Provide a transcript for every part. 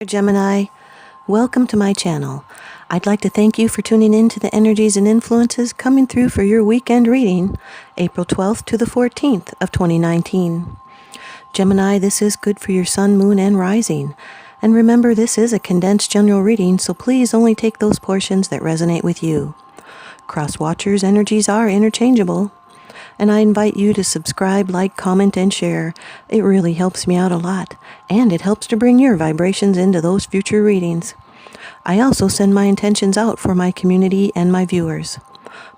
Gemini, welcome to my channel. I'd like to thank you for tuning in to the energies and influences coming through for your weekend reading, April 12th to the 14th of 2019. Gemini, this is good for your sun, moon, and rising. And remember, this is a condensed general reading, so please only take those portions that resonate with you. Cross-watchers' energies are interchangeable. And I invite you to subscribe, like, comment, and share. It really helps me out a lot, and it helps to bring your vibrations into those future readings. I also send my intentions out for my community and my viewers.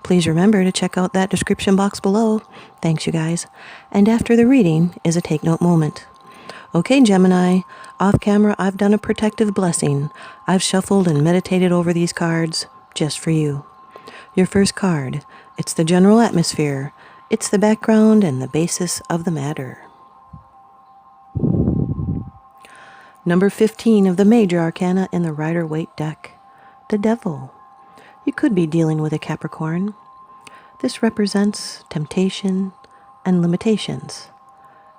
Please remember to check out that description box below. Thanks, you guys. And after the reading is a take note moment. Okay, Gemini, off camera I've done a protective blessing. I've shuffled and meditated over these cards just for you. Your first card, it's the general atmosphere. It's the background and the basis of the matter. Number 15 of the major arcana in the Rider-Waite deck, the Devil. You could be dealing with a Capricorn. This represents temptation and limitations.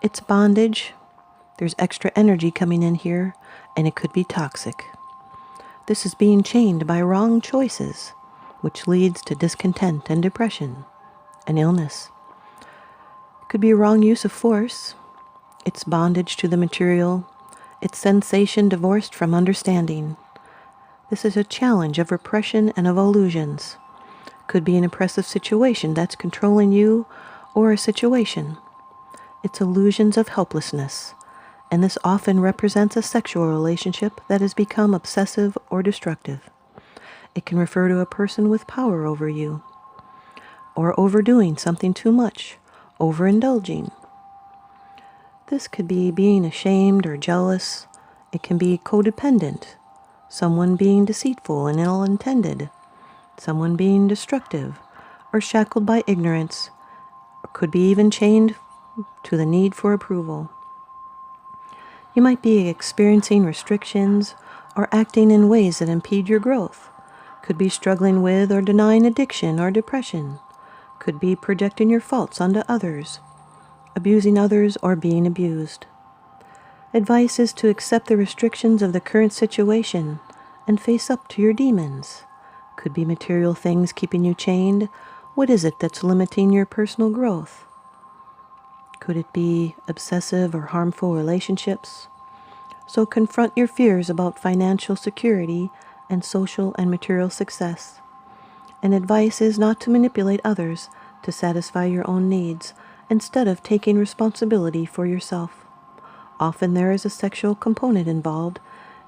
It's bondage. There's extra energy coming in here, and it could be toxic. This is being chained by wrong choices, which leads to discontent and depression and illness. Could be a wrong use of force. It's bondage to the material. It's sensation divorced from understanding. This is a challenge of repression and of illusions. Could be an oppressive situation that's controlling you or a situation. It's illusions of helplessness, and this often represents a sexual relationship that has become obsessive or destructive. It can refer to a person with power over you, or overdoing something too much. Overindulging. This could be being ashamed or jealous. It can be codependent, someone being deceitful and ill-intended, someone being destructive or shackled by ignorance, or could be even chained to the need for approval. You might be experiencing restrictions or acting in ways that impede your growth. Could be struggling with or denying addiction or depression. Could be projecting your faults onto others, abusing others, or being abused. Advice is to accept the restrictions of the current situation and face up to your demons. Could be material things keeping you chained. What is it that's limiting your personal growth? Could it be obsessive or harmful relationships? So confront your fears about financial security and social and material success. And advice is not to manipulate others to satisfy your own needs, instead of taking responsibility for yourself. Often there is a sexual component involved.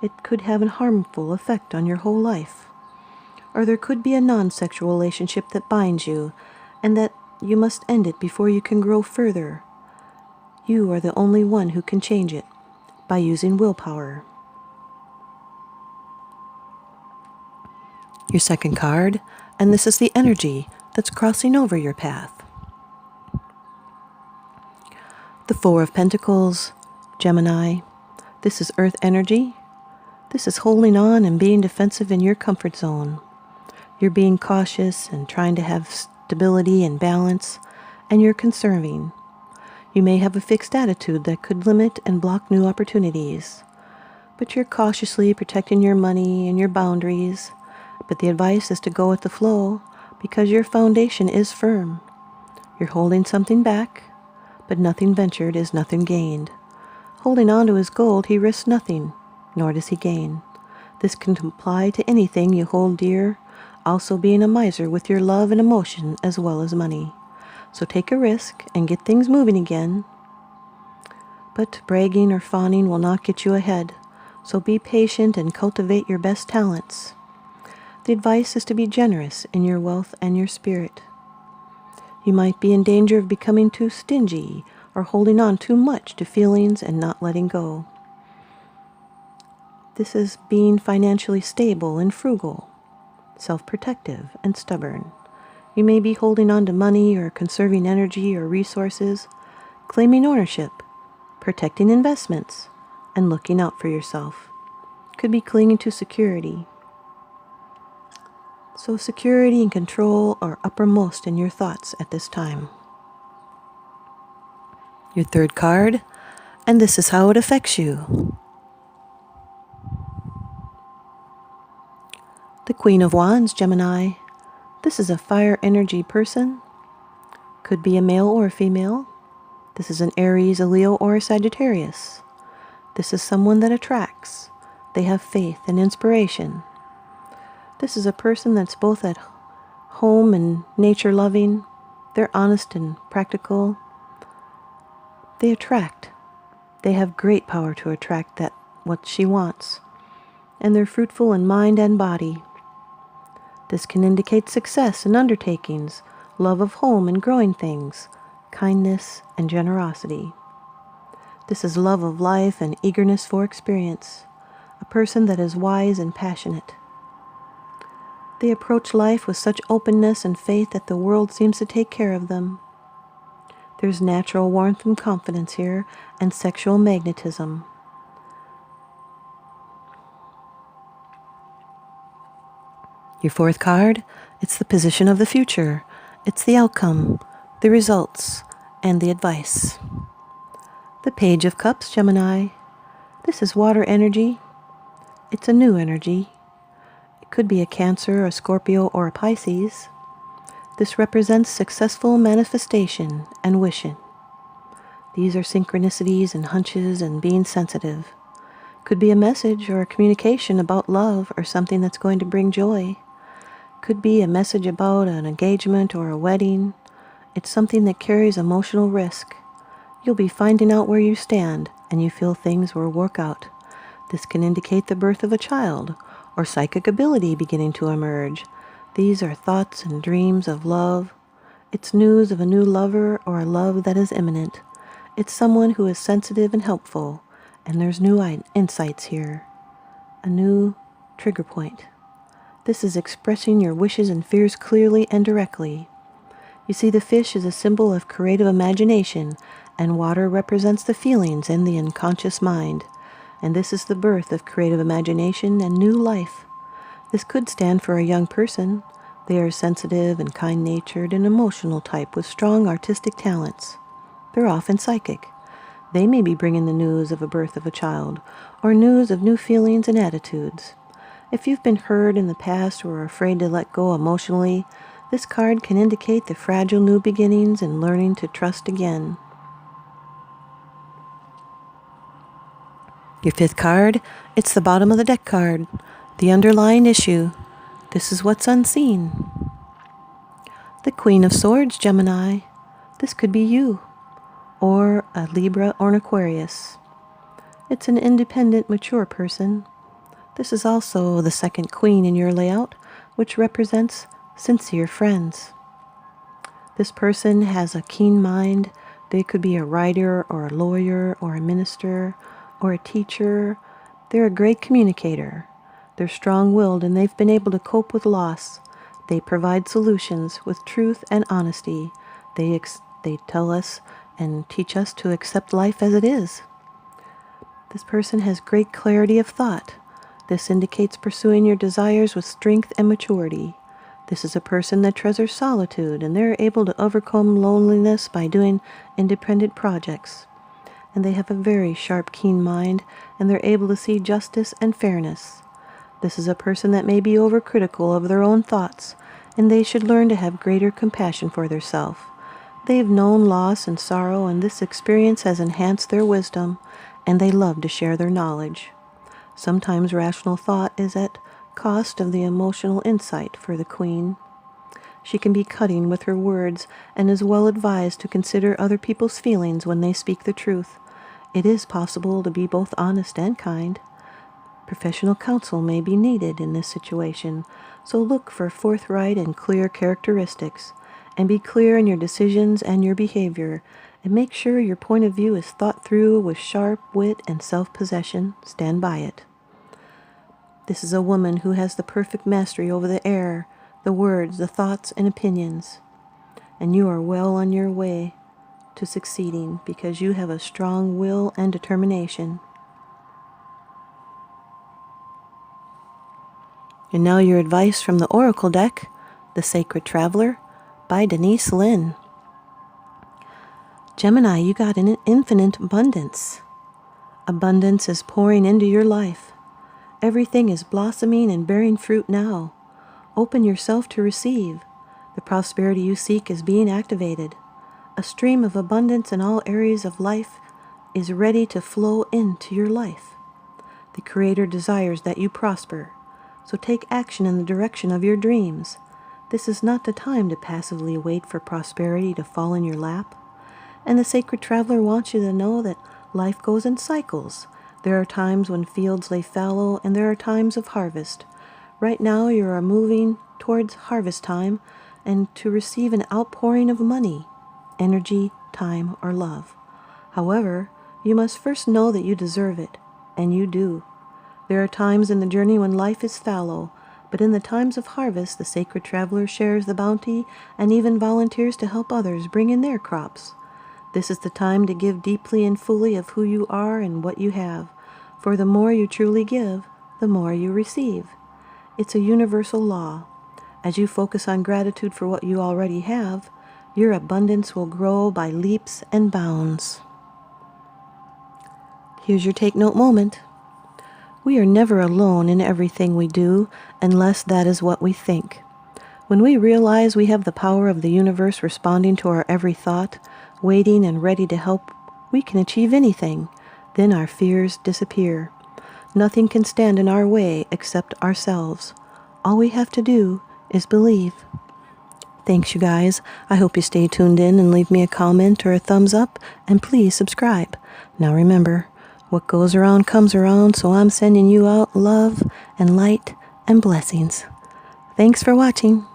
It could have a harmful effect on your whole life. Or there could be a non-sexual relationship that binds you, and that you must end it before you can grow further. You are the only one who can change it by using willpower. Your second card, and this is the energy that's crossing over your path. The Four of Pentacles, Gemini. This is earth energy. This is holding on and being defensive in your comfort zone. You're being cautious and trying to have stability and balance, and you're conserving. You may have a fixed attitude that could limit and block new opportunities, but you're cautiously protecting your money and your boundaries. But the advice is to go with the flow because your foundation is firm. You're holding something back, but nothing ventured is nothing gained. Holding on to his gold, he risks nothing, nor does he gain. This can apply to anything you hold dear, also being a miser with your love and emotion as well as money. So take a risk and get things moving again. But bragging or fawning will not get you ahead, so be patient and cultivate your best talents. The advice is to be generous in your wealth and your spirit. You might be in danger of becoming too stingy or holding on too much to feelings and not letting go. This is being financially stable and frugal, self-protective and stubborn. You may be holding on to money or conserving energy or resources, claiming ownership, protecting investments, and looking out for yourself. Could be clinging to security. So security and control are uppermost in your thoughts at this time. Your third card, and this is how it affects you. The Queen of Wands, Gemini. This is a fire energy person. Could be a male or a female. This is an Aries, a Leo, or a Sagittarius. This is someone that attracts. They have faith and inspiration. This is a person that's both at home and nature loving. They're honest and practical. They attract. They have great power to attract what she wants. And they're fruitful in mind and body. This can indicate success in undertakings, love of home and growing things, kindness and generosity. This is love of life and eagerness for experience, a person that is wise and passionate. They approach life with such openness and faith that the world seems to take care of them. There's natural warmth and confidence here, and sexual magnetism. Your fourth card, it's the position of the future. It's the outcome, the results, and the advice. The Page of Cups, Gemini. This is water energy. It's a new energy. It could be a Cancer, a Scorpio, or a Pisces. This represents successful manifestation and wishing. These are synchronicities and hunches and being sensitive. Could be a message or a communication about love or something that's going to bring joy. Could be a message about an engagement or a wedding. It's something that carries emotional risk. You'll be finding out where you stand, and you feel things will work out. This can indicate the birth of a child, or psychic ability beginning to emerge. These are thoughts and dreams of love. It's news of a new lover or a love that is imminent. It's someone who is sensitive and helpful, and there's new insights here. A new trigger point. This is expressing your wishes and fears clearly and directly. You see, the fish is a symbol of creative imagination, and water represents the feelings and the unconscious mind. And this is the birth of creative imagination and new life. This could stand for a young person. They are sensitive and kind-natured and emotional type with strong artistic talents. They're often psychic. They may be bringing the news of a birth of a child, or news of new feelings and attitudes. If you've been hurt in the past or are afraid to let go emotionally, this card can indicate the fragile new beginnings and learning to trust again. Your fifth card, it's the bottom of the deck card, the underlying issue. This is what's unseen. The Queen of Swords, Gemini. This could be you, or a Libra or an Aquarius. It's an independent, mature person. This is also the second queen in your layout, which represents sincere friends. This person has a keen mind. They could be a writer or a lawyer or a minister or a teacher. They're a great communicator. They're strong-willed and they've been able to cope with loss. They provide solutions with truth and honesty. They tell us and teach us to accept life as it is. This person has great clarity of thought. This indicates pursuing your desires with strength and maturity. This is a person that treasures solitude, and they're able to overcome loneliness by doing independent projects. And they have a very sharp, keen mind, and they're able to see justice and fairness. This is a person that may be overcritical of their own thoughts, and they should learn to have greater compassion for themselves. They've known loss and sorrow, and this experience has enhanced their wisdom, and they love to share their knowledge. Sometimes rational thought is at cost of the emotional insight for the queen. She can be cutting with her words and is well advised to consider other people's feelings when they speak the truth. It is possible to be both honest and kind. Professional counsel may be needed in this situation, so look for forthright and clear characteristics, and be clear in your decisions and your behavior, and make sure your point of view is thought through with sharp wit and self-possession. Stand by it. This is a woman who has the perfect mastery over the air, the words, the thoughts, and opinions. And you are well on your way to succeeding because you have a strong will and determination. And now your advice from the Oracle deck, The Sacred Traveler, by Denise Linn. Gemini, you got an infinite abundance. Abundance is pouring into your life. Everything is blossoming and bearing fruit now. Open yourself to receive. The prosperity you seek is being activated. A stream of abundance in all areas of life is ready to flow into your life. The Creator desires that you prosper, so take action in the direction of your dreams. This is not the time to passively wait for prosperity to fall in your lap. And the Sacred Traveler wants you to know that life goes in cycles. There are times when fields lay fallow, and there are times of harvest. Right now you are moving towards harvest time and to receive an outpouring of money, energy, time, or love. However, you must first know that you deserve it, and you do. There are times in the journey when life is fallow, but in the times of harvest, the Sacred Traveler shares the bounty and even volunteers to help others bring in their crops. This is the time to give deeply and fully of who you are and what you have, for the more you truly give, the more you receive. It's a universal law. As you focus on gratitude for what you already have, your abundance will grow by leaps and bounds. Here's your take note moment. We are never alone in everything we do unless that is what we think. When we realize we have the power of the universe responding to our every thought, waiting and ready to help, we can achieve anything. Then our fears disappear. Nothing can stand in our way except ourselves. All we have to do is believe. Thanks, you guys. I hope you stay tuned in and leave me a comment or a thumbs up, and please subscribe. Now remember, what goes around comes around, so I'm sending you out love and light and blessings. Thanks for watching.